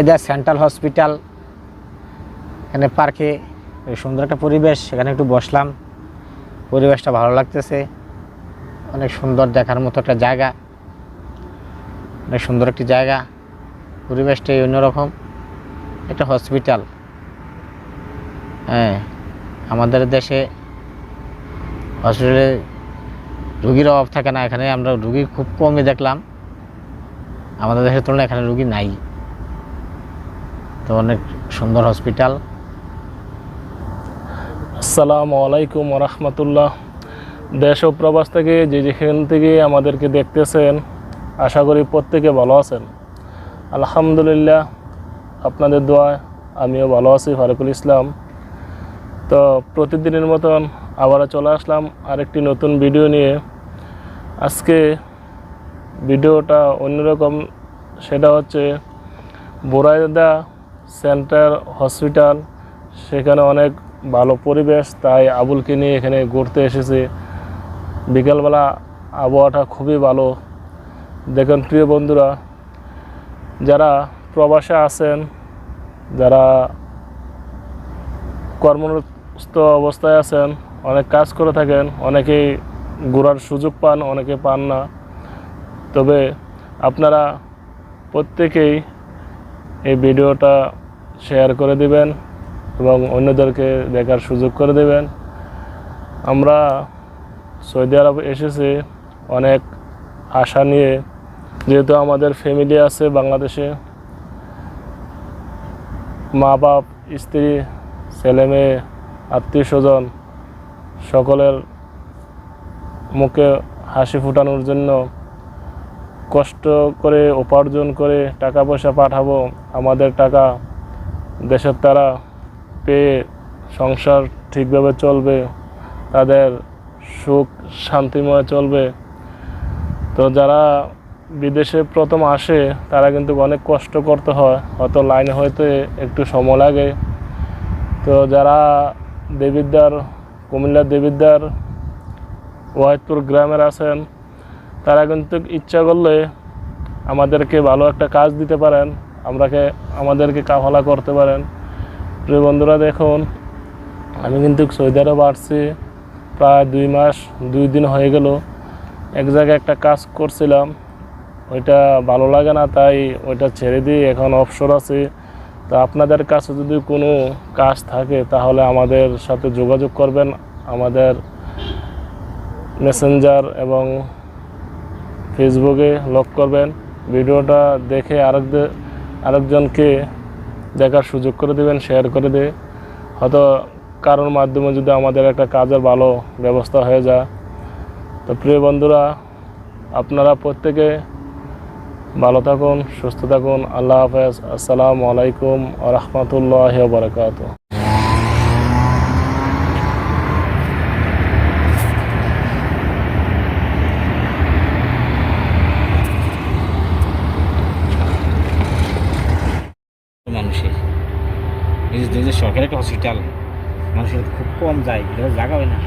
এটা central hospital. এখানে পার্কে সুন্দর একটা পরিবেশ, এখানে একটু বসলাম, পরিবেশটা ভালো লাগতেছে, অনেক সুন্দর দেখার মতো একটা জায়গা, অনেক সুন্দর একটি জায়গা, পরিবেশটাই অন্যরকম। একটা হসপিটাল, হ্যাঁ, আমাদের দেশে হসপিটালে রুগীর অভাব থাকে না, এখানে আমরা রুগী খুব কমই দেখলাম, আমাদের দেশের তুলনায় এখানে রুগী নাই। তো অনেক সুন্দর হসপিটাল। আসসালামু আলাইকুম রহমতুল্লাহ। দেশ ও প্রবাস থেকে যেখান থেকে আমাদেরকে দেখতেছেন, আশা করি প্রত্যেকে ভালো আছেন। আলহামদুলিল্লাহ, আপনাদের দোয়ায় আমিও ভালো আছি। ফারুকুল ইসলাম। তো প্রতিদিনের মতন আবারও চলে আসলাম আরেকটি নতুন ভিডিও নিয়ে। আজকে ভিডিওটা অন্যরকম, সেটা হচ্ছে বুরাইদা সেন্ট্রাল হসপিটাল। সেখানে অনেক ভালো পরিবেশ, তাই আবুলকে নিয়ে এখানে ঘুরতে এসেছে। বিকালবেলা আবহাওয়াটা খুবই ভালো। দেখুন প্রিয় বন্ধুরা, যারা প্রবাসে আছেন, যারা কর্মরত অবস্থায় আছেন, অনেক কাজ করে থাকেন, অনেকেই ঘোরার সুযোগ পান, অনেকে পান না। তবে আপনারা প্রত্যেকেই এই ভিডিওটা শেয়ার করে দিবেন এবং অন্যদেরকে দেখার সুযোগ করে দেবেন। আমরা সৌদি আরব এসেছি অনেক আশা নিয়ে, যেহেতু আমাদের ফ্যামিলি আছে বাংলাদেশে, মা বাপ, স্ত্রী, ছেলে মেয়ে, আত্মীয় স্বজন, সকলের মুখে হাসি ফোটানোর জন্য কষ্ট করে উপার্জন করে টাকা পয়সা পাঠাবো। আমাদের টাকা দেশের তারা পেয়ে সংসার ঠিকভাবে চলবে, তাদের সুখ শান্তিময় চলবে। তো যারা বিদেশে প্রথম আসে তারা কিন্তু অনেক কষ্ট করতে হয়, হয়তো লাইনে হইতে একটু সময় লাগে। তো যারা দেবিদ্বার, কুমিল্লার দেবিদ্বার ওয়াহিদপুর গ্রামের আছেন, তারা কিন্তু ইচ্ছা করলে আমাদেরকে ভালো একটা কাজ দিতে পারেন, আমাদেরকে কাফালা করতে পারেন। প্রিয় বন্ধুরা, দেখুন আমি কিন্তু সৌদি আরব আসছি প্রায় 2 মাস 2 দিন হয়ে গেল। এক জায়গায় একটা কাজ করছিলাম, ওইটা ভালো লাগে না, তাই ওইটা ছেড়ে দিয়ে এখন অবসর আছি। তো আপনাদের কাছে যদি কোনো কাজ থাকে তাহলে আমাদের সাথে যোগাযোগ করবেন। আমাদের মেসেঞ্জার এবং ফেসবুকে লক করবেন। ভিডিওটা দেখে আরেকজনকে দেখার সুযোগ করে দেবেন, শেয়ার করে দিয়ে, হয়তো কারোর মাধ্যমে যদি আমাদের একটা কাজের ভালো ব্যবস্থা হয়ে যায়। তো প্রিয় বন্ধুরা, আপনারা প্রত্যেকে ভালো থাকুন, সুস্থ থাকুন। আল্লাহ হাফেজ। আসসালামু আলাইকুম ওয়া রাহমাতুল্লাহি ওয়া বারাকাতুহু। মানুষের এই যে সরকারি একটা হসপিটাল, মানুষের খুব কম যায়, জায়গা হয় না।